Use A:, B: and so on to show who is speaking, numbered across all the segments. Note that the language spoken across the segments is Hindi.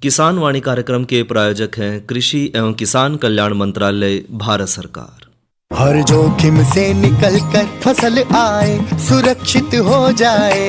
A: किसान वाणी कार्यक्रम के प्रायोजक हैं कृषि एवं किसान कल्याण मंत्रालय, भारत सरकार।
B: हर जोखिम से निकल कर फसल आए, सुरक्षित हो जाए।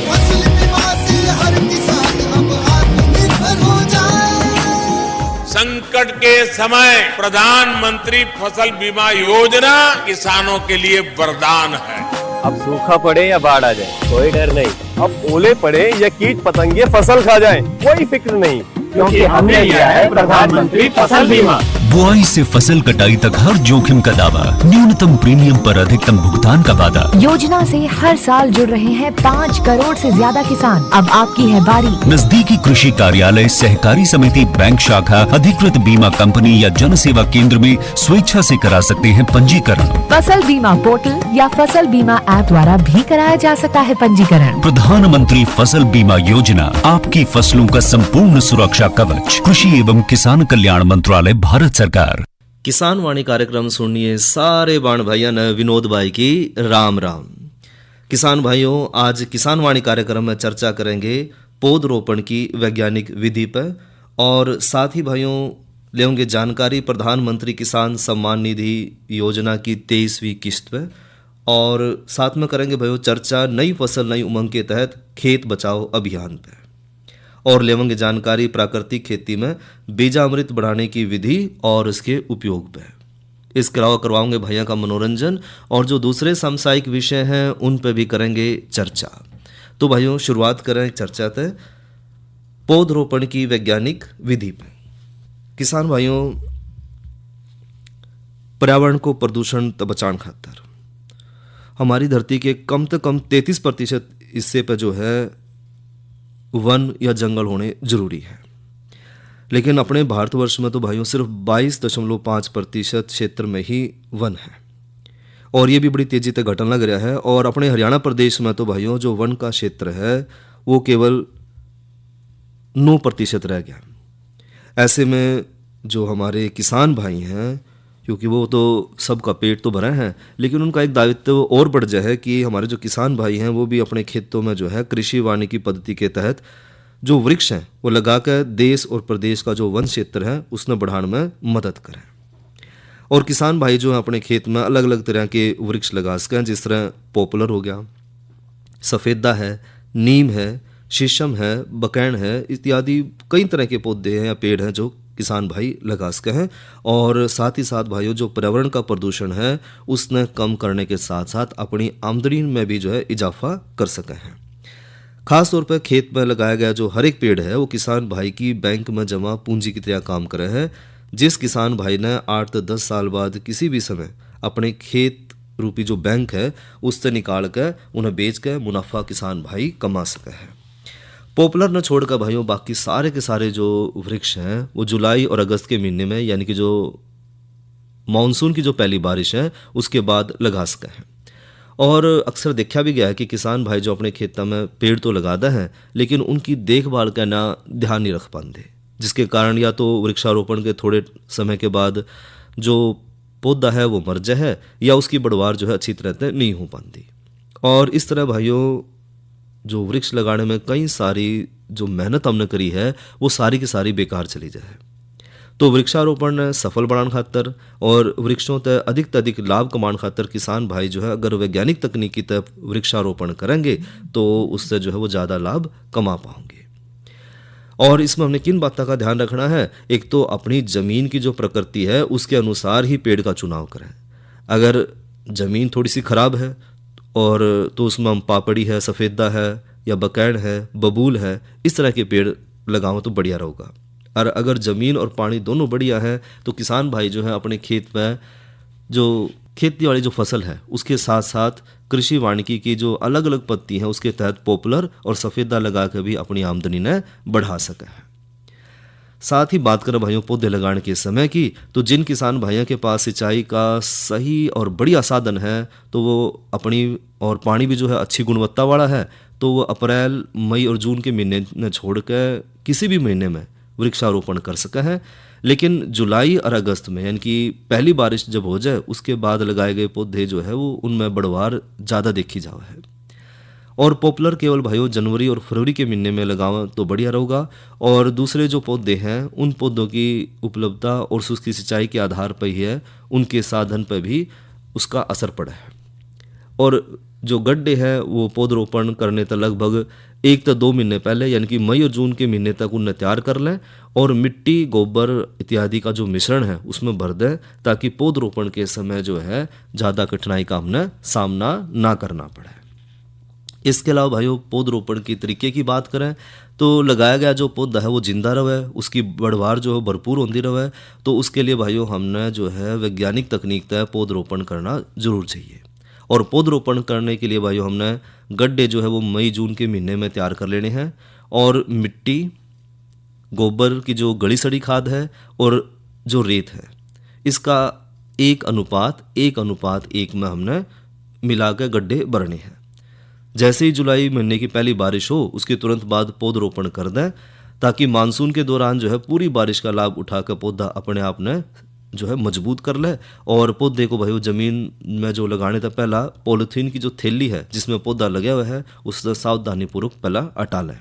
B: फसल बीमा से हर किसान अब आत्मनिर्भर हो जाए।
C: संकट के समय प्रधानमंत्री फसल बीमा योजना किसानों के लिए वरदान है।
D: अब सूखा पड़े या बाढ़ आ जाए कोई डर नहीं, अब ओले पड़े या कीट पतंगे फसल खा जाए कोई फिक्र नहीं, क्योंकि हमने लिया है प्रधानमंत्री फसल बीमा।
E: बुआई से फसल कटाई तक हर जोखिम का दावा, न्यूनतम प्रीमियम पर अधिकतम भुगतान का वादा।
F: योजना से हर साल जुड़ रहे हैं 5 करोड़ से ज्यादा किसान। अब आपकी है बारी।
E: नजदीकी कृषि कार्यालय, सहकारी समिति, बैंक शाखा, अधिकृत बीमा कंपनी या जन सेवा केंद्र में स्वेच्छा से करा सकते हैं पंजीकरण।
F: फसल बीमा पोर्टल या फसल बीमा ऐप द्वारा भी कराया जा सकता है पंजीकरण।
E: प्रधानमंत्री फसल बीमा योजना, आपकी फसलों का संपूर्ण सुरक्षा कवच। कृषि एवं किसान कल्याण मंत्रालय, भारत सरकार।
A: किसान वाणी कार्यक्रम सुनिए सारे बाण भाइयों ने विनोद भाई की राम राम। किसान भाइयों, आज किसान वाणी कार्यक्रम में चर्चा करेंगे पौधरोपण की वैज्ञानिक विधि पर, और साथ ही भाइयों लेंगे जानकारी प्रधानमंत्री किसान सम्मान निधि योजना की 23वीं किस्त पर, और साथ में करेंगे भाइयों चर्चा नई फसल नई उमंग के तहत खेत बचाओ अभियान पर, और लेवंगे जानकारी प्राकृतिक खेती में बीजामृत बढ़ाने की विधि और उसके उपयोग पर। इसके अलावा करवाओगे भैया का मनोरंजन, और जो दूसरे सामुदायिक विषय हैं उन पर भी करेंगे चर्चा। तो भाइयों शुरुआत करें चर्चा तय पौधरोपण की वैज्ञानिक विधि पर। किसान भाइयों, पर्यावरण को प्रदूषण तो बचाने खातर हमारी धरती के कम से कम 33% हिस्से पर जो है वन या जंगल होने जरूरी है, लेकिन अपने भारतवर्ष में तो भाइयों सिर्फ 22.5% क्षेत्र में ही वन है, और ये भी बड़ी तेजी से घटने लग रहा है। और अपने हरियाणा प्रदेश में तो भाइयों जो वन का क्षेत्र है वो केवल 9% रह गया। ऐसे में जो हमारे किसान भाई हैं, क्योंकि वो तो सबका पेट तो भरा है, लेकिन उनका एक दायित्व और बढ़ जाए है कि हमारे जो किसान भाई हैं वो भी अपने खेतों में जो है कृषि वानिकी पद्धति के तहत जो वृक्ष हैं वो लगाकर देश और प्रदेश का जो वन क्षेत्र है उसमें बढ़ाने में मदद करें। और किसान भाई जो है अपने खेत में अलग अलग तरह के वृक्ष लगा सकें, जिस तरह पॉपुलर हो गया, सफ़ेदा है, नीम है, शीशम है, बकैन है, इत्यादि कई तरह के पौधे हैं या पेड़ हैं जो किसान भाई लगा सके हैं। और साथ ही साथ भाइयों जो पर्यावरण का प्रदूषण है उसने कम करने के साथ साथ अपनी आमदनी में भी जो है इजाफा कर सके हैं। खास तौर पर खेत में लगाया गया जो हर एक पेड़ है वो किसान भाई की बैंक में जमा पूंजी की तरह काम करे है। जिस किसान भाई ने 8 से 10 साल बाद किसी भी समय अपने खेत रूपी जो बैंक है उससे निकाल कर उन्हें बेच कर मुनाफा किसान भाई कमा सके है। पॉपुलर न छोड़कर भाइयों बाकी सारे के सारे जो वृक्ष हैं वो जुलाई और अगस्त के महीने में, यानी कि जो मानसून की जो पहली बारिश है उसके बाद लगा सके हैं। और अक्सर देखा भी गया है कि किसान भाई जो अपने खेतों में पेड़ तो लगाते हैं लेकिन उनकी देखभाल का ना ध्यान नहीं रख पाते, जिसके कारण या तो वृक्षारोपण के थोड़े समय के बाद जो पौधा है वो मर जाए है, या उसकी बढ़वार जो है अच्छी तरह से नहीं हो पाती। और इस तरह भाइयों जो वृक्ष लगाने में कई सारी जो मेहनत हमने करी है वो सारी की सारी बेकार चली जाए। तो वृक्षारोपण सफल बनाने खातर और वृक्षों तक अधिक लाभ कमाने खातर किसान भाई जो है अगर वैज्ञानिक तकनीकी तक वृक्षारोपण करेंगे तो उससे जो है वो ज़्यादा लाभ कमा पाएंगे। और इसमें हमने किन बातों का ध्यान रखना है, एक तो अपनी ज़मीन की जो प्रकृति है उसके अनुसार ही पेड़ का चुनाव करें। अगर ज़मीन थोड़ी सी ख़राब है और तो उसमें हम पापड़ी है, सफ़ेदा है या बकैन है, बबूल है, इस तरह के पेड़ लगाओ तो बढ़िया रहेगा। और अगर ज़मीन और पानी दोनों बढ़िया है तो किसान भाई जो है अपने खेत में जो खेती वाली जो फसल है उसके साथ साथ कृषि वानिकी की जो अलग अलग पत्ती हैं उसके तहत पॉपुलर और सफ़ेदा लगा कर भी अपनी आमदनी ने बढ़ा सका है। साथ ही बात करें भाइयों पौधे लगाने के समय की, तो जिन किसान भाइयों के पास सिंचाई का सही और बढ़िया साधन है तो वो अपनी और पानी भी जो है अच्छी गुणवत्ता वाला है तो वो अप्रैल मई और जून के महीने ने छोड़ कर किसी भी महीने में वृक्षारोपण कर सका है। लेकिन जुलाई और अगस्त में यानी कि पहली बारिश जब हो जाए उसके बाद लगाए गए पौधे जो है वो उनमें बढ़वार ज़्यादा देखी जावा है। और पॉपुलर केवल भाइयों जनवरी और फरवरी के महीने में लगावें तो बढ़िया रहेगा। और दूसरे जो पौधे हैं उन पौधों की उपलब्धता और उसकी सिंचाई के आधार पर ही है, उनके साधन पर भी उसका असर पड़ा है। और जो गड्ढे हैं वो पौधरोपण करने तक लगभग 1 से 2 महीने पहले यानी कि मई और जून के महीने तक उन्हें तैयार कर लें और मिट्टी, गोबर इत्यादि का जो मिश्रण है उसमें भर दें, ताकि पौधरोपण के समय जो है ज़्यादा कठिनाई का हमने सामना ना करना पड़े। इसके अलावा भाइयों पौधरोपण के तरीके की बात करें तो लगाया गया जो पौधा है वो जिंदा रहे, उसकी बढ़वार जो है भरपूर होती रहे, तो उसके लिए भाइयों हमने जो है वैज्ञानिक तकनीक तय पौधरोपण करना जरूर चाहिए। और पौधरोपण करने के लिए भाइयों हमने गड्ढे जो है वो मई जून के महीने में तैयार कर लेने हैं और मिट्टी, गोबर की जो गली सड़ी खाद है और जो रेत है इसका 1:1 में हमने मिला के गड्ढे भरने हैं। जैसे ही जुलाई महीने की पहली बारिश हो उसके तुरंत बाद पौधरोपण कर दें, ताकि मानसून के दौरान जो है पूरी बारिश का लाभ उठाकर पौधा अपने आप ने जो है मजबूत कर ले। और पौधे को भाई जमीन में जो लगाने तक पहला पॉलीथीन की जो थैली है जिसमें पौधा लगा हुआ है उससे सावधानीपूर्वक पहला हटा लें।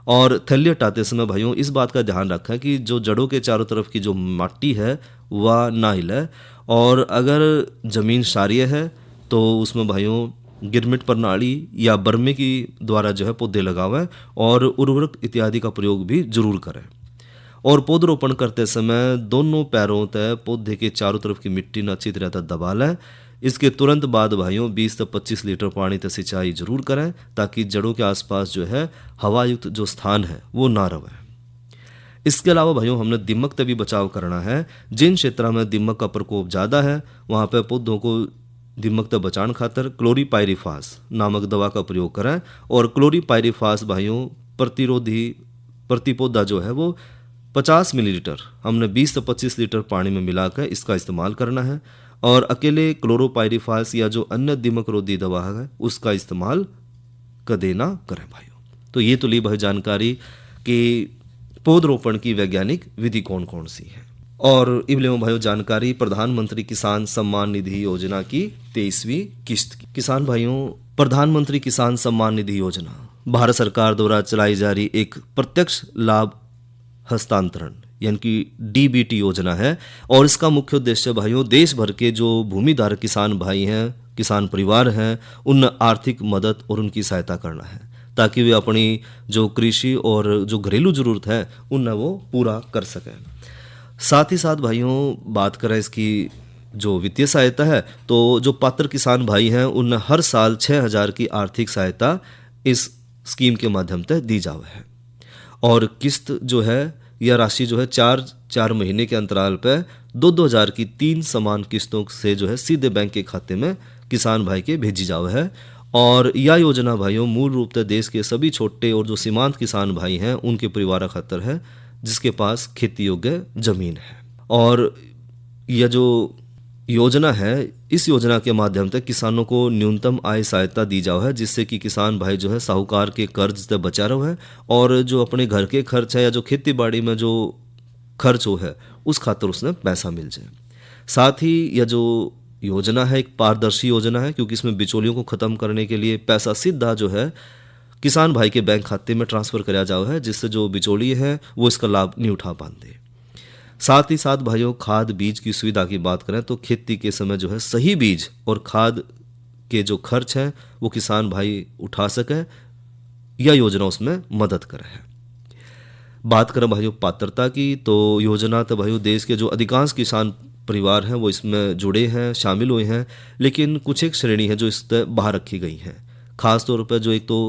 A: और थैली हटाते समय भाइयों इस बात का ध्यान रखें कि जो जड़ों के चारों तरफ की जो माटी है वह ना हिले, और अगर ज़मीन क्षारीय है तो उसमें भाइयों गिरमिट प्रणाली या बर्मे की द्वारा जो है पौधे लगावें और उर्वरक इत्यादि का प्रयोग भी जरूर करें। और पौधरोपण करते समय दोनों पैरों तक पौधे के चारों तरफ की मिट्टी न अच्छी तरह दबा लें। इसके तुरंत बाद भाइयों 20 से 25 लीटर पानी तक सिंचाई जरूर करें, ताकि जड़ों के आसपास जो है हवायुक्त जो स्थान है वो ना रहे। इसके अलावा भाइयों हमने दीमक से भी बचाव करना है। जिन क्षेत्रों में दीमक का प्रकोप ज़्यादा है वहाँ पर पौधों को दीमक से बचाने खातर क्लोरीपाइरिफास नामक दवा का प्रयोग करें। और क्लोरीपाइरिफास भाइयों प्रति पौधा जो है वो 50 मिलीलीटर हमने 20 से 25 लीटर पानी में मिलाकर इसका इस्तेमाल करना है। और अकेले क्लोरोपाइरिफास या जो अन्य दीमक रोधी दवा है उसका इस्तेमाल कदे ना करें भाइयों। तो ये तो ली भाई जानकारी कि पौधरोपण की वैज्ञानिक विधि कौन कौन सी है। और इबले में भाइयों जानकारी प्रधानमंत्री किसान सम्मान निधि योजना की 23वीं किस्त की। किसान भाइयों प्रधानमंत्री किसान सम्मान निधि योजना भारत सरकार द्वारा चलाई जा रही एक प्रत्यक्ष लाभ हस्तांतरण यानी कि डीबीटी योजना है। और इसका मुख्य उद्देश्य भाइयों देश भर के जो भूमिधारक किसान भाई हैं, किसान परिवार हैं, उन आर्थिक मदद और उनकी सहायता करना है, ताकि वे अपनी जो कृषि और जो घरेलू जरूरत है उन्हें वो पूरा कर सकें। साथ ही साथ भाइयों बात करें इसकी जो वित्तीय सहायता है तो जो पात्र किसान भाई हैं उन्हें हर साल 6,000 की आर्थिक सहायता इस स्कीम के माध्यम से दी जावे है। और किस्त जो है यह राशि जो है 4 महीने के अंतराल पर 2,000 की 3 समान किस्तों से जो है सीधे बैंक के खाते में किसान भाई के भेजी जावे है। और यह योजना भाइयों मूल रूप से देश के सभी छोटे और जो सीमांत किसान भाई हैं उनके परिवार खातर है जिसके पास खेती योग्य जमीन है। और यह जो योजना है इस योजना के माध्यम से किसानों को न्यूनतम आय सहायता दी जाओ है, जिससे कि किसान भाई जो है साहूकार के कर्ज से बचा रहो है और जो अपने घर के खर्च है या जो खेती बाड़ी में जो खर्च हो है उस खातर उसने पैसा मिल जाए। साथ ही यह जो योजना है एक पारदर्शी योजना है, क्योंकि इसमें बिचौलियों को ख़त्म करने के लिए पैसा सीधा जो है किसान भाई के बैंक खाते में ट्रांसफ़र कराया जाओ है, जिससे जो बिचौली है वो इसका लाभ नहीं उठा पाते। साथ ही साथ भाइयों खाद बीज की सुविधा की बात करें तो खेती के समय जो है सही बीज और खाद के जो खर्च हैं वो किसान भाई उठा सके, यह योजना उसमें मदद करे है। बात करें भाइयों पात्रता की तो योजना तो भाइयों देश के जो अधिकांश किसान परिवार हैं वो इसमें जुड़े हैं, शामिल हुए हैं, लेकिन कुछ एक श्रेणी है जो इससे बाहर रखी गई हैं। खास तौर पर जो एक तो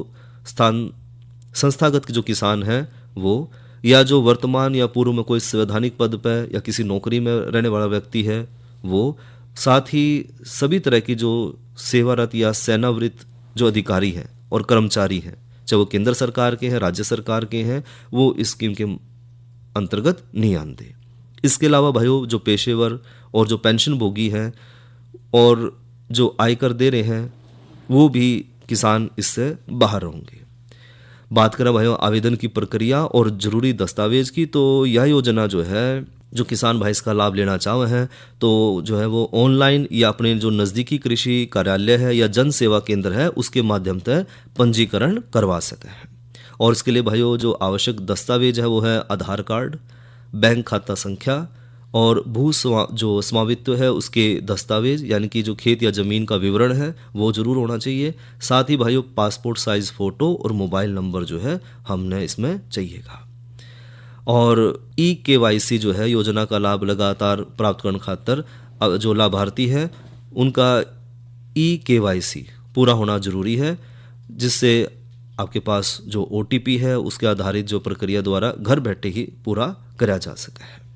A: संस्थागत जो किसान हैं वो, या जो वर्तमान या पूर्व में कोई संवैधानिक पद पर या किसी नौकरी में रहने वाला व्यक्ति है वो, साथ ही सभी तरह की जो सेवारत या सेवानिवृत्त जो अधिकारी हैं और कर्मचारी हैं, चाहे वो केंद्र सरकार के हैं, राज्य सरकार के हैं, वो इस स्कीम के अंतर्गत नहीं आते। इसके अलावा भाइयों जो पेशेवर और जो पेंशन भोगी हैं और जो आयकर दे रहे हैं वो भी किसान इससे बाहर होंगे। बात करें भाइयों आवेदन की प्रक्रिया और ज़रूरी दस्तावेज की तो यह योजना जो है जो किसान भाई इसका लाभ लेना चाहे हैं तो जो है वो ऑनलाइन या अपने जो नज़दीकी कृषि कार्यालय है या जन सेवा केंद्र है उसके माध्यम से पंजीकरण करवा सके हैं। और इसके लिए भाइयों जो आवश्यक दस्तावेज है वो है आधार कार्ड, बैंक खाता संख्या और जो स्वामित्व है उसके दस्तावेज यानी कि जो खेत या ज़मीन का विवरण है वो ज़रूर होना चाहिए। साथ ही भाइयों पासपोर्ट साइज़ फ़ोटो और मोबाइल नंबर जो है हमने इसमें चाहिएगा। और KYC जो है योजना का लाभ लगातार प्राप्त करने खातर जो लाभार्थी है उनका KYC पूरा होना ज़रूरी है, जिससे आपके पास जो OTP है उसके आधारित जो प्रक्रिया द्वारा घर बैठे ही पूरा कराया जा सका है।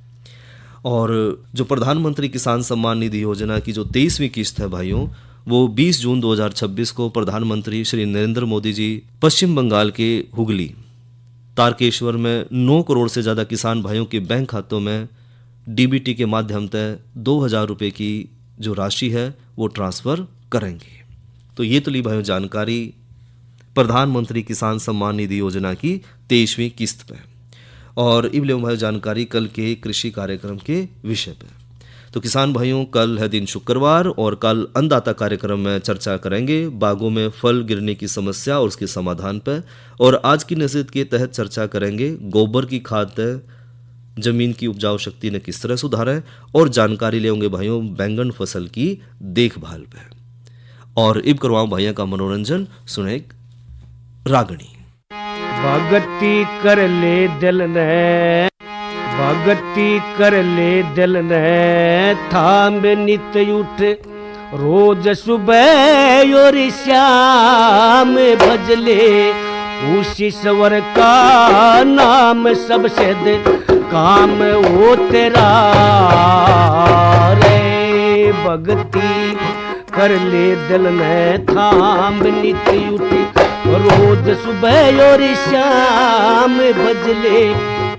A: और जो प्रधानमंत्री किसान सम्मान निधि योजना की जो 23वीं किस्त है भाइयों वो 20 जून 2026 को प्रधानमंत्री श्री नरेंद्र मोदी जी पश्चिम बंगाल के हुगली तारकेश्वर में 9 करोड़ से ज़्यादा किसान भाइयों के बैंक खातों में DBT के माध्यम से 2,000 रुपये की जो राशि है वो ट्रांसफ़र करेंगे। तो ये तो ली भाइयों जानकारी प्रधानमंत्री किसान सम्मान निधि योजना की 23वीं किस्त पे। और इब ले भाई जानकारी कल के कृषि कार्यक्रम के विषय पे। तो किसान भाइयों कल है दिन शुक्रवार और कल अन्नदाता कार्यक्रम में चर्चा करेंगे बागों में फल गिरने की समस्या और उसके समाधान पर। और आज की नसीहत के तहत चर्चा करेंगे गोबर की खाद जमीन की उपजाऊ शक्ति ने किस तरह सुधारें और जानकारी लेंगे भाइयों बैंगन फसल की देखभाल पे। और इब करवाऊं भाइयों का मनोरंजन, सुने रागणी।
G: भगती कर ले दिल ने, भगती कर ले दिल ने, थाम नित उठ रोज सुबह और श्याम भजले, उसी सवर का नाम सबसे दे काम वो तेरा रे। भगती कर ले दिल ने, थाम नित उठ रोज सुबह और श्याम भजले,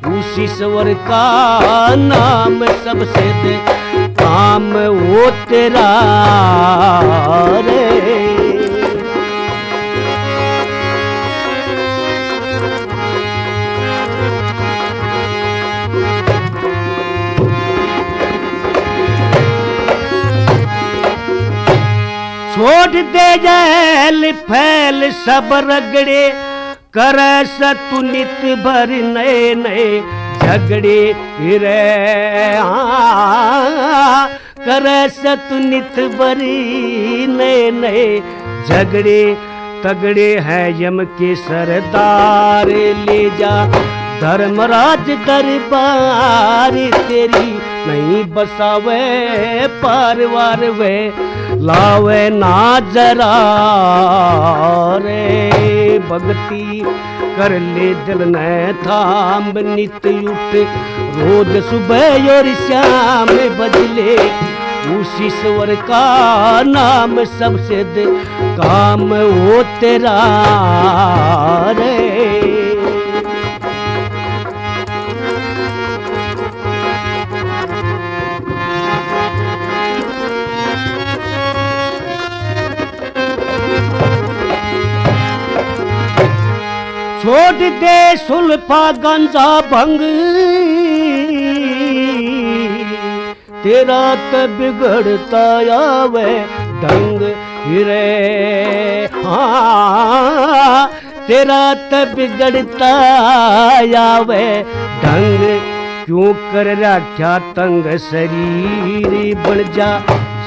G: उसी सवर का नाम सबसे दे काम वो तेरा रे। छोड़ दे जैल फैल सब रगड़े, कर सतु नित भर नए नए झगड़े रे। कर सतु नित भरी नए नए झगड़े, तगड़े हैं यम के सरदार, ले जा धर्मराज दरबार तेरी, नहीं बसावे पारवार वे लावे ना जरा रे। भक्ति कर ले दिल ने, थाम नित उठ रोज सुबह और श्याम बजले, उसी स्वर का नाम सबसे दे काम वो तेरा रे। छोड़ दे सुल्फा गंजा भंग, तेरा तो बिगड़ता आवे ढंग रे। हाँ तेरा तो बिगड़ता आवे ढंग, क्यों कर रखा तंग शरीर, बन जा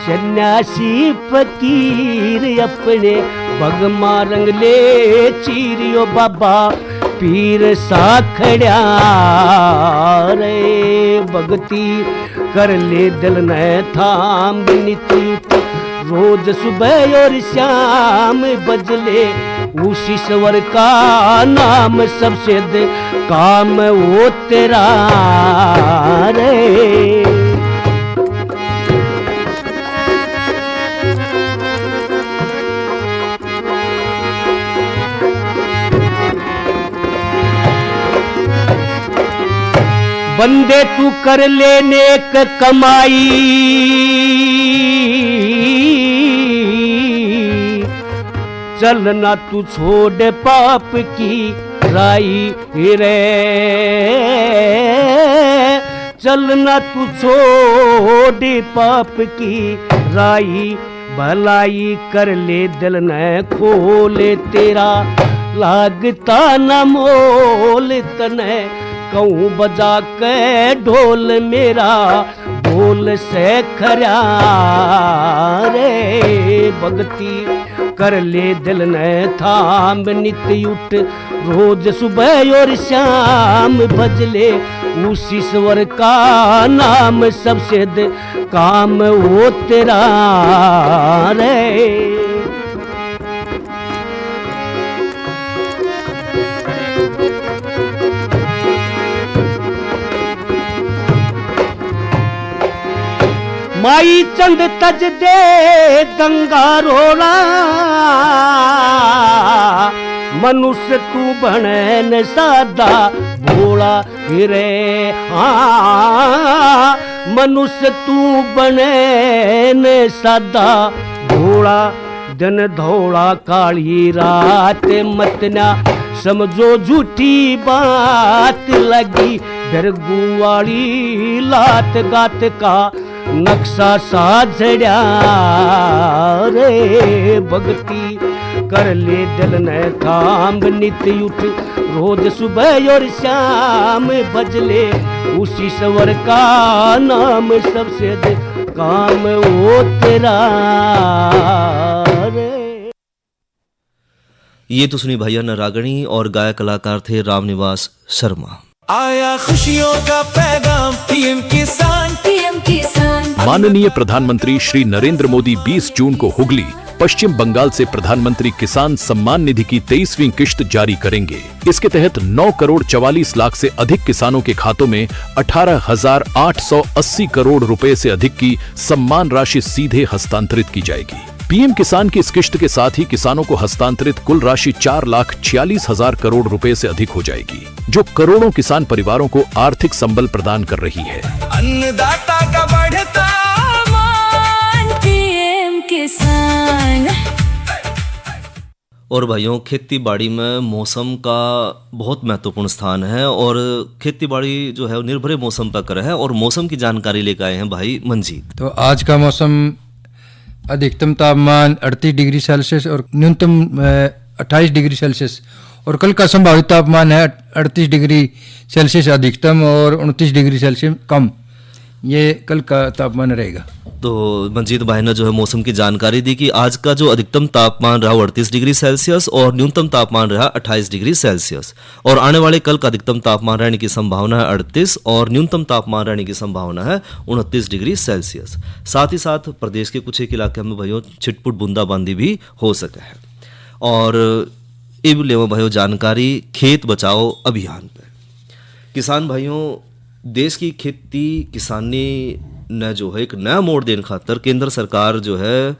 G: सन्यासी फकीर, अपने भगमा रंग ले चीरियो बाबा पीर साखड़िया रे। भगती कर ले दिल ने, थाम नित उठ रोज सुबह और श्याम बजले, उसी स्वर का नाम सबसे दे काम वो तेरा रे। बंदे तू कर ले नेक कमाई, चलना तू छोड़ पाप की राई रे। चलना तू छोड़ पाप की राई, भलाई कर ले दिल न खोले तेरा, लागता न मोल तने कहूँ बजा के ढोल मेरा, बोल से खरा रे भगती कर ले दिल ने थाम नित उठ, रोज सुबह और शाम भजले उस ईश्वर का नाम, सबसे काम वो तेरा रे। माई चंद तज दे गंगा रोला, मनुष्य तू बने न सादा भोला रे, हाँ मनुष्य तू बने न सादा भोला, दिन धोला काली रात मतना समझो झूठी बात लगी, डरगू वाली लात गात का नक्शा साझड़ा रे भगती कर ले दिल ने थाम नित उठ, रोज सुबह और शाम भजले उस ईश्वर का नाम, सबसे काम वो तेरा रे।
A: ये तो सुनी भैया न रागणी और गायक कलाकार थे रामनिवास शर्मा।
B: आया खुशियों का पैगाम पीएम किसान,
H: पीएम किसान।
I: माननीय प्रधानमंत्री श्री नरेंद्र मोदी 20 जून को हुगली, पश्चिम बंगाल से प्रधानमंत्री किसान सम्मान निधि की 23वीं किश्त जारी करेंगे। इसके तहत 9 करोड़ 44 लाख से अधिक किसानों के खातों में 18,880 करोड़ रुपए से अधिक की सम्मान राशि सीधे हस्तांतरित की जाएगी। पीएम किसान की इस किश्त के साथ ही किसानों को हस्तांतरित कुल राशि 4,46,000 करोड़ रुपए से अधिक हो जाएगी, जो करोड़ों किसान परिवारों को आर्थिक संबल प्रदान कर रही है।
B: अन्नदाता का बढ़ता
H: मान, पीएम किसान।
A: और भाइयों, खेती बाड़ी में मौसम का बहुत महत्वपूर्ण स्थान है और खेती बाड़ी जो है वो निर्भर मौसम पर कर है, और मौसम की जानकारी लेकर आए हैं भाई मंजीत।
J: तो आज का मौसम अधिकतम तापमान 38 डिग्री सेल्सियस और न्यूनतम 28 डिग्री सेल्सियस, और कल का संभावित तापमान है 38 डिग्री सेल्सियस अधिकतम और 29 डिग्री सेल्सियस कम, ये कल का तापमान रहेगा।
A: तो मंजीत भाई ने जो है मौसम की जानकारी दी कि आज का जो अधिकतम तापमान रहा 38 डिग्री सेल्सियस और न्यूनतम तापमान रहा 28 डिग्री सेल्सियस, और आने वाले कल का अधिकतम तापमान रहने की संभावना है 38 और न्यूनतम तापमान रहने की संभावना है 29 डिग्री सेल्सियस। साथ ही साथ प्रदेश के कुछ एक इलाके में भाइयों छिटपुट बूंदाबांदी भी हो सके है। और इब लेवो भाइयों जानकारी खेत बचाओ अभियान पे। किसान भाइयों, देश की खेती किसानी ने जो है एक नया मोड़ देने खातर केंद्र सरकार जो है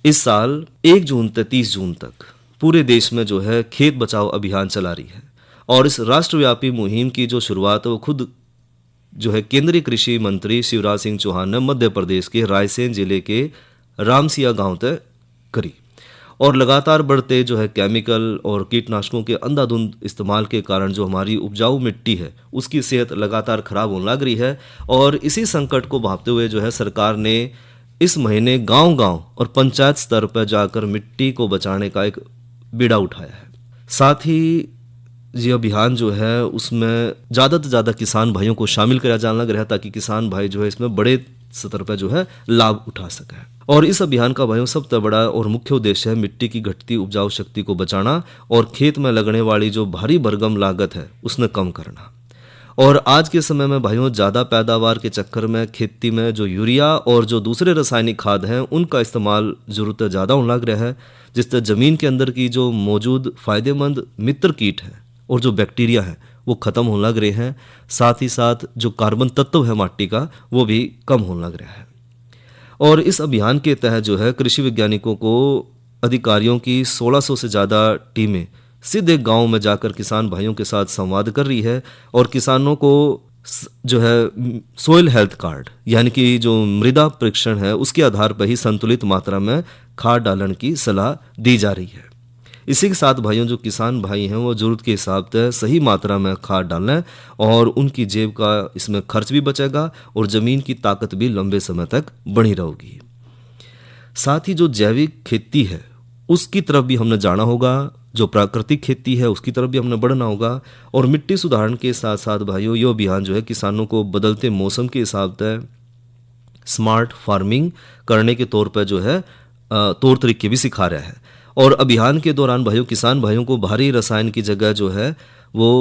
A: इस साल 1 जून से 30 जून तक पूरे देश में जो है खेत बचाओ अभियान चला रही है। और इस राष्ट्रव्यापी मुहिम की जो शुरुआत है वो खुद जो है केंद्रीय कृषि मंत्री शिवराज सिंह चौहान ने मध्य प्रदेश के रायसेन जिले के रामसिया गांव तक करी। और लगातार बढ़ते जो है केमिकल और कीटनाशकों के अंधाधुंध इस्तेमाल के कारण जो हमारी उपजाऊ मिट्टी है उसकी सेहत लगातार खराब होने लग रही है। और इसी संकट को भांपते हुए जो है सरकार ने इस महीने गांव-गांव और पंचायत स्तर पर जाकर मिट्टी को बचाने का एक बीड़ा उठाया है। साथ ही ये अभियान जो है उसमें ज़्यादा से ज़्यादा किसान भाइयों को शामिल किया जाने लग रहा है ताकि किसान भाई जो है इसमें बड़े स्तर पर जो है लाभ उठा सके। और इस अभियान का भाइयों सबसे बड़ा और मुख्य उद्देश्य है मिट्टी की घटती उपजाऊ शक्ति को बचाना और खेत में लगने वाली जो भारी भरकम लागत है उसने कम करना। और आज के समय में भाइयों ज़्यादा पैदावार के चक्कर में खेती में जो यूरिया और जो दूसरे रासायनिक खाद हैं उनका इस्तेमाल ज़रूरत ज़्यादा होने लग रहा है, जिससे ज़मीन के अंदर की जो मौजूद फ़ायदेमंद मित्र कीट हैं और जो बैक्टीरिया है वो ख़त्म होने लग रहे हैं। साथ ही साथ जो कार्बन तत्व है माटी का वो भी कम होने लग रहा है। और इस अभियान के तहत जो है कृषि वैज्ञानिकों को अधिकारियों की 1600 से ज़्यादा टीमें सीधे गांव में जाकर किसान भाइयों के साथ संवाद कर रही है और किसानों को जो है सोइल हेल्थ कार्ड यानी कि जो मृदा परीक्षण है उसके आधार पर ही संतुलित मात्रा में खाद डालने की सलाह दी जा रही है। इसी के साथ भाइयों जो किसान भाई हैं वो ज़रूरत के हिसाब से सही मात्रा में खाद डालें और उनकी जेब का इसमें खर्च भी बचेगा और ज़मीन की ताकत भी लंबे समय तक बनी रहेगी। साथ ही जो जैविक खेती है उसकी तरफ भी हमने जाना होगा, जो प्राकृतिक खेती है उसकी तरफ भी हमने बढ़ना होगा। और मिट्टी सुधारण के साथ साथ भाइयों ये अभियान जो है किसानों को बदलते मौसम के हिसाब से स्मार्ट फार्मिंग करने के तौर पर जो है तौर तरीके भी सिखा रहा है। और अभियान के दौरान भाइयों किसान भाइयों को भारी रसायन की जगह जो है वो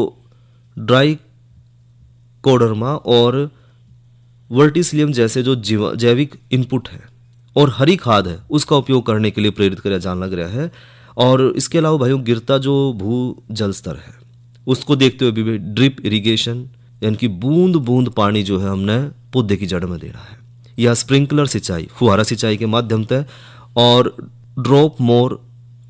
A: ड्राई कोडरमा और वर्टिसिलियम जैसे जो जैविक इनपुट है और हरी खाद है उसका उपयोग करने के लिए प्रेरित किया जाने लग रहा है। और इसके अलावा भाइयों गिरता जो भू जल स्तर है उसको देखते हुए भी ड्रिप इरिगेशन यानी कि बूंद बूंद पानी जो है हमने पौधे की जड़ में देना है, या स्प्रिंकलर सिंचाई फुहारा सिंचाई के माध्यम से, और ड्रॉप मोर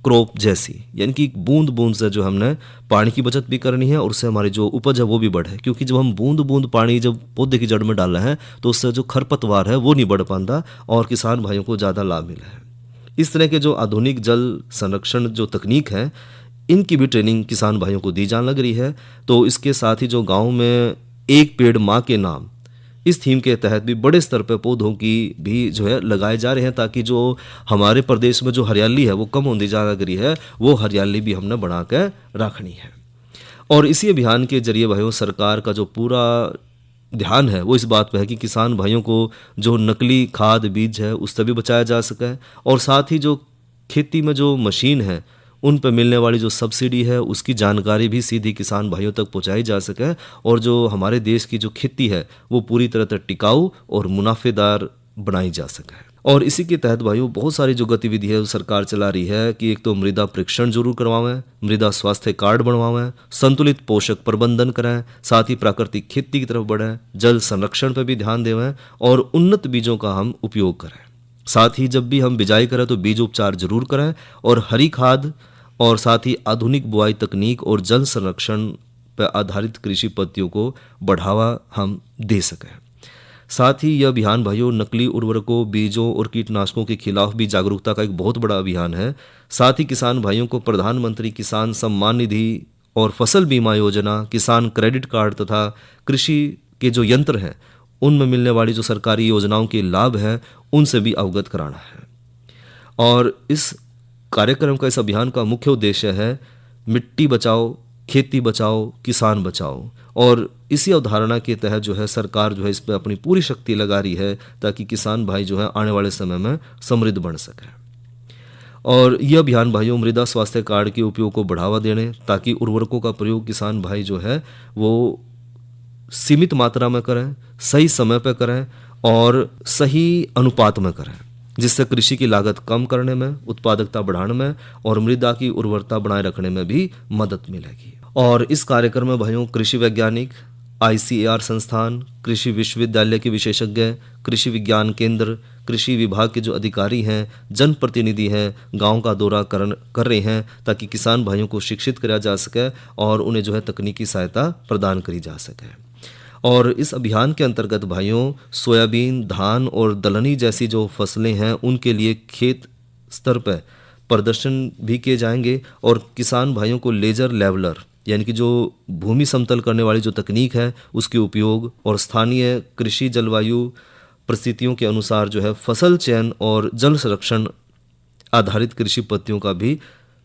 A: क्रॉप जैसी यानी कि बूंद बूंद से जो हमने पानी की बचत भी करनी है और उससे हमारी जो उपज है वो भी बढ़े। क्योंकि जब हम बूंद बूंद पानी जब पौधे की जड़ में डाल रहे हैं तो उससे जो खरपतवार है वो नहीं बढ़ पाता और किसान भाइयों को ज़्यादा लाभ मिला है। इस तरह के जो आधुनिक जल संरक्षण जो तकनीक है इनकी भी ट्रेनिंग किसान भाइयों को दी जाने लग रही है। तो इसके साथ ही जो गाँव में एक पेड़ माँ के नाम इस थीम के तहत भी बड़े स्तर पर पौधों की भी जो है लगाए जा रहे हैं ताकि जो हमारे प्रदेश में जो हरियाली है वो कम होती जा रही है वो हरियाली भी हमने बढ़ा कर रखनी है। और इसी अभियान के जरिए भाइयों सरकार का जो पूरा ध्यान है वो इस बात पर है कि किसान भाइयों को जो नकली खाद बीज है उससे भी बचाया जा सके और साथ ही जो खेती में जो मशीन है उन पर मिलने वाली जो सब्सिडी है उसकी जानकारी भी सीधी किसान भाइयों तक पहुंचाई जा सके और जो हमारे देश की जो खेती है वो पूरी तरह से टिकाऊ और मुनाफेदार बनाई जा सके। और इसी के तहत भाइयों बहुत सारी जो गतिविधि है वो सरकार चला रही है कि एक तो मृदा परीक्षण जरूर करवाएं, मृदा स्वास्थ्य कार्ड बनवाएं, संतुलित पोषक प्रबंधन करें, साथ ही प्राकृतिक खेती की तरफ बढ़ें, जल संरक्षण पर भी ध्यान देवें और उन्नत बीजों का हम उपयोग करें। साथ ही जब भी हम बिजाई करें तो बीज उपचार जरूर करें और हरी खाद और साथ ही आधुनिक बुआई तकनीक और जल संरक्षण पर आधारित कृषि पद्धतियों को बढ़ावा हम दे सकें। साथ ही यह अभियान भाइयों नकली उर्वरकों, बीजों और कीटनाशकों के खिलाफ भी जागरूकता का एक बहुत बड़ा अभियान है। साथ ही किसान भाइयों को प्रधानमंत्री किसान सम्मान निधि और फसल बीमा योजना, किसान क्रेडिट कार्ड तथा कृषि के जो यंत्र हैं उनमें मिलने वाली जो सरकारी योजनाओं के लाभ हैं उनसे भी अवगत कराना है। और इस कार्यक्रम का, इस अभियान का मुख्य उद्देश्य है मिट्टी बचाओ, खेती बचाओ, किसान बचाओ। और इसी अवधारणा के तहत जो है सरकार जो है इस पर अपनी पूरी शक्ति लगा रही है ताकि किसान भाई जो है आने वाले समय में समृद्ध बन सके। और यह अभियान भाइयों मृदा स्वास्थ्य कार्ड के उपयोग को बढ़ावा देने ताकि उर्वरकों का प्रयोग किसान भाई जो है वो सीमित मात्रा में करें, सही समय पर करें और सही अनुपात में करें, जिससे कृषि की लागत कम करने में, उत्पादकता बढ़ाने में और मृदा की उर्वरता बनाए रखने में भी मदद मिलेगी। और इस कार्यक्रम में भाइयों कृषि वैज्ञानिक, ICAR संस्थान, कृषि विश्वविद्यालय के विशेषज्ञ, कृषि विज्ञान केंद्र, कृषि विभाग के जो अधिकारी हैं, जनप्रतिनिधि हैं, गांव का दौरा कर रहे हैं ताकि किसान भाइयों को शिक्षित किया जा सके और उन्हें जो है तकनीकी सहायता प्रदान करी जा सके। और इस अभियान के अंतर्गत भाइयों सोयाबीन, धान और दलहनी जैसी जो फसलें हैं उनके लिए खेत स्तर पर प्रदर्शन भी किए जाएंगे और किसान भाइयों को लेजर लेवलर यानी कि जो भूमि समतल करने वाली जो तकनीक है उसके उपयोग और स्थानीय कृषि जलवायु परिस्थितियों के अनुसार जो है फसल चयन और जल संरक्षण आधारित कृषि पद्धतियों का भी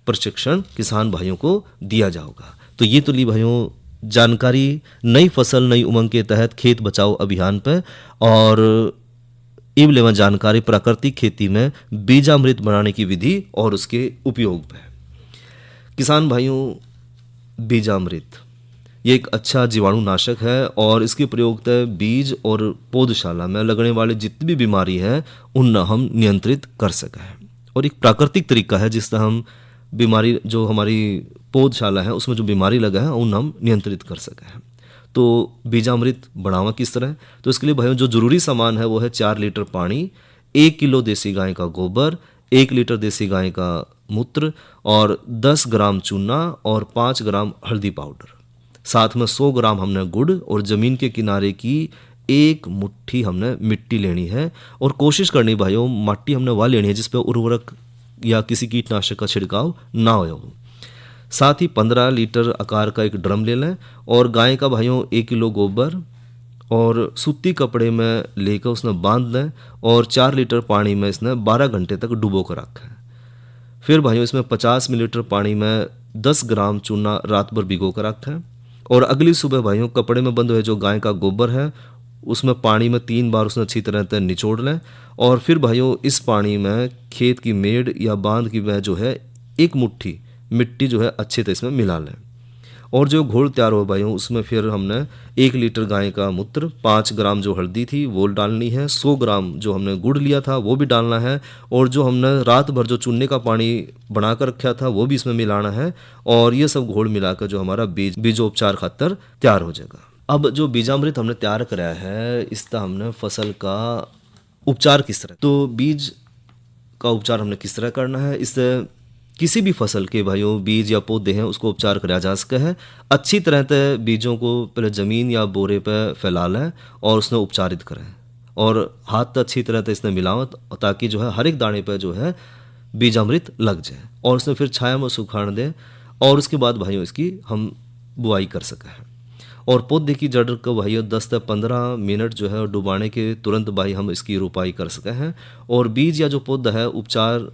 A: प्रशिक्षण किसान भाइयों को दिया जाएगा। तो ये तो ली भाइयों जानकारी नई फसल नई उमंग के तहत खेत बचाओ अभियान पर और इब लेवा जानकारी प्राकृतिक खेती में बीजामृत बनाने की विधि और उसके उपयोग पर। किसान भाइयों बीजामृत ये एक अच्छा जीवाणुनाशक है और इसके प्रयोग से बीज और पौधशाला में लगने वाले जितनी भी बीमारी है उन हम नियंत्रित कर सकें और एक प्राकृतिक तरीका है जिससे हम बीमारी जो हमारी पौधशाला है उसमें जो बीमारी लगा है उन हम नियंत्रित कर सकें। तो बीजामृत बनावा किस तरह, तो इसके लिए भाइयों जो जरूरी सामान है वो है 4 लीटर पानी, 1 किलो देसी गाय का गोबर, 1 लीटर देसी गाय का मूत्र और 10 ग्राम चूना और 5 ग्राम हल्दी पाउडर, साथ में 100 ग्राम हमने गुड़ और ज़मीन के किनारे की 1 मुट्ठी हमने मिट्टी लेनी है। और कोशिश करनी भाइयों मिट्टी हमने वह लेनी है जिस पर उर्वरक या किसी कीटनाशक का छिड़काव ना हो। साथ ही 15 लीटर आकार का एक ड्रम ले लें और गाय का भाइयों 1 किलो गोबर और सूती कपड़े में लेकर उसमें बांध दें और 4 लीटर पानी में इसने 12 घंटे तक डुबो कर रखें। फिर भाइयों इसमें 50 मिलीलीटर पानी में 10 ग्राम चूना रात भर भिगो कर रखें और अगली सुबह भाइयों कपड़े में बंद हुए जो गाय का गोबर है उसमें पानी में 3 बार उसने अच्छी तरह से निचोड़ लें और फिर भाइयों इस पानी में खेत की मेड़ या बांध की वह जो है 1 मुट्ठी मिट्टी जो है अच्छे तरह इसमें मिला लें और जो घोल तैयार हो भाइयों उसमें फिर हमने 1 लीटर गाय का मूत्र, 5 ग्राम जो हल्दी थी वो डालनी है, 100 ग्राम जो हमने गुड़ लिया था वो भी डालना है और जो हमने रात भर जो चूने का पानी बना कर रखा था वो भी इसमें मिलाना है और ये सब घोल मिलाकर जो हमारा बीजोपचार खातर तैयार हो जाएगा। अब जो बीजामृत हमने तैयार कराया है इसका हमने फसल का उपचार किस तरह, तो बीज का उपचार हमने किस तरह करना है, इससे किसी भी फसल के भाइयों बीज या पौधे हैं उसको उपचार कराया जा सकता है। अच्छी तरह से बीजों को पहले ज़मीन या बोरे पर फैला लें और उसमें उपचारित करें और हाथ तक अच्छी तरह से इसमें मिलाओ ताकि जो है हर एक दाने पर जो है बीजामृत लग जाए और उसमें फिर छाया में सुखाड़ दें और उसके बाद भाइयों इसकी हम बुआई कर सकें और पौधे की जड़ को भाइयों 10 से 15 मिनट जो है डुबाने के तुरंत भाई हम इसकी रोपाई कर सके हैं और बीज या जो पौधा है उपचार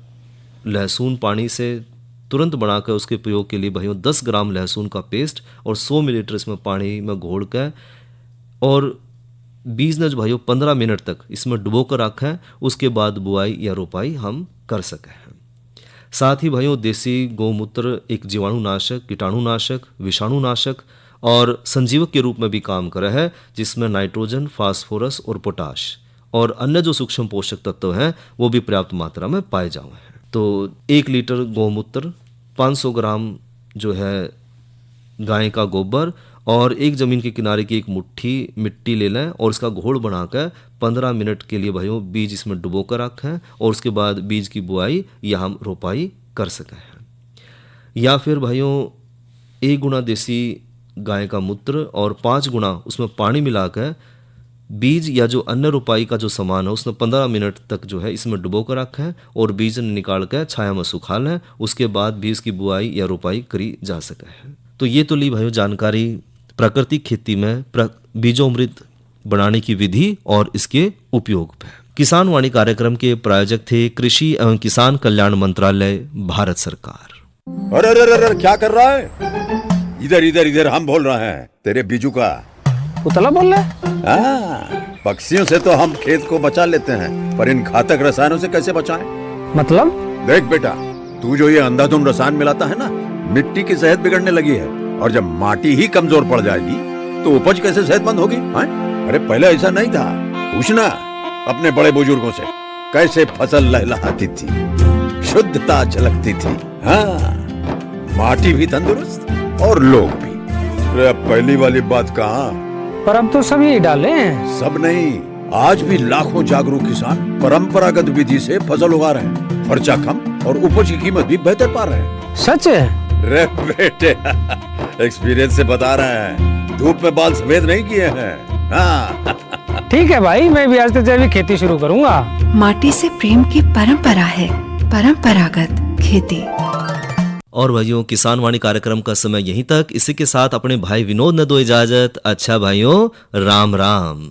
A: लहसुन पानी से तुरंत बनाकर उसके प्रयोग के लिए भाइयों 10 ग्राम लहसुन का पेस्ट और 100 मिलीलीटर इसमें पानी में घोल कर और बीज ने जो भाइयों 15 मिनट तक इसमें डुबो कर रखा है, उसके बाद बुआई या रोपाई हम कर सके हैं। साथ ही भाइयों देसी गौमूत्र एक जीवाणुनाशक, कीटाणुनाशक, विषाणुनाशक और संजीवक के रूप में भी काम कर रहा है जिसमें नाइट्रोजन, फास्फोरस और पोटाश और अन्य जो सूक्ष्म पोषक तत्व हैं वो भी पर्याप्त मात्रा में पाए जाए हैं। तो 1 लीटर गौमूत्र, 500 ग्राम जो है गाय का गोबर और एक ज़मीन के किनारे की 1 मुट्ठी मिट्टी ले लें और इसका घोल बनाकर 15 मिनट के लिए भाइयों बीज इसमें डुबो कर रखें और उसके बाद बीज की बुआई या हम रोपाई कर सकें हैं। या फिर भाइयों 1 गुना देसी गाय का मूत्र और 5 गुना उसमें पानी मिलाकर बीज या जो अन्य रोपाई का जो सामान है उसमें 15 मिनट तक जो है इसमें डुबो कर रखा है और बीज निकाल कर छाया में सुखा लें, उसके बाद भी इसकी बुआई या रोपाई करी जा सके है। तो ये तो ली भाइयों जानकारी प्राकृतिक खेती में बीजोमृत बनाने की विधि और इसके उपयोग पे। किसान वाणी कार्यक्रम के प्रायोजक थे कृषि एवं किसान कल्याण मंत्रालय, भारत सरकार।
K: अरे अरे अरे क्या कर रहा है? इधर इधर इधर हम बोल रहे हैं तेरे बीजू का।
G: उतला बोल रहा है?
K: पक्षियों से तो हम खेत को बचा लेते हैं पर इन घातक रसायनों से कैसे बचाएं?
G: मतलब?
K: देख बेटा, तू जो ये अंधाधुंध रसायन मिलाता है ना, मिट्टी की सेहत बिगड़ने लगी है और जब माटी ही कमजोर पड़ जाएगी तो उपज कैसे सेहतमंद होगी? अरे पहले ऐसा नहीं था, पूछना अपने बड़े बुजुर्गों से कैसे फसल लहलहाती थी, शुद्धता झलकती थी। हाँ, माटी भी तंदुरुस्त और लोग भी। अरे पहली वाली बात कहाँ,
G: पर अब तो सभी डाले हैं।
K: सब नहीं, आज भी लाखों जागरूक किसान परंपरागत विधि से फसल उगा रहे हैं। खर्चा कम और उपज की कीमत भी बेहतर पा रहे हैं।
G: सच है?
K: रे बेटे एक्सपीरियंस से बता रहे हैं, धूप में बाल सफेद नहीं किए हैं। हाँ।
G: ठीक है भाई, मैं भी आज से जैविक खेती शुरू करूंगा।
L: माटी से प्रेम की परंपरा है, परंपरागत खेती।
A: और भाइयों किसान वाणी कार्यक्रम का समय यहीं तक। इसी के साथ अपने भाई विनोद ने दो इजाजत। अच्छा भाइयों, राम राम।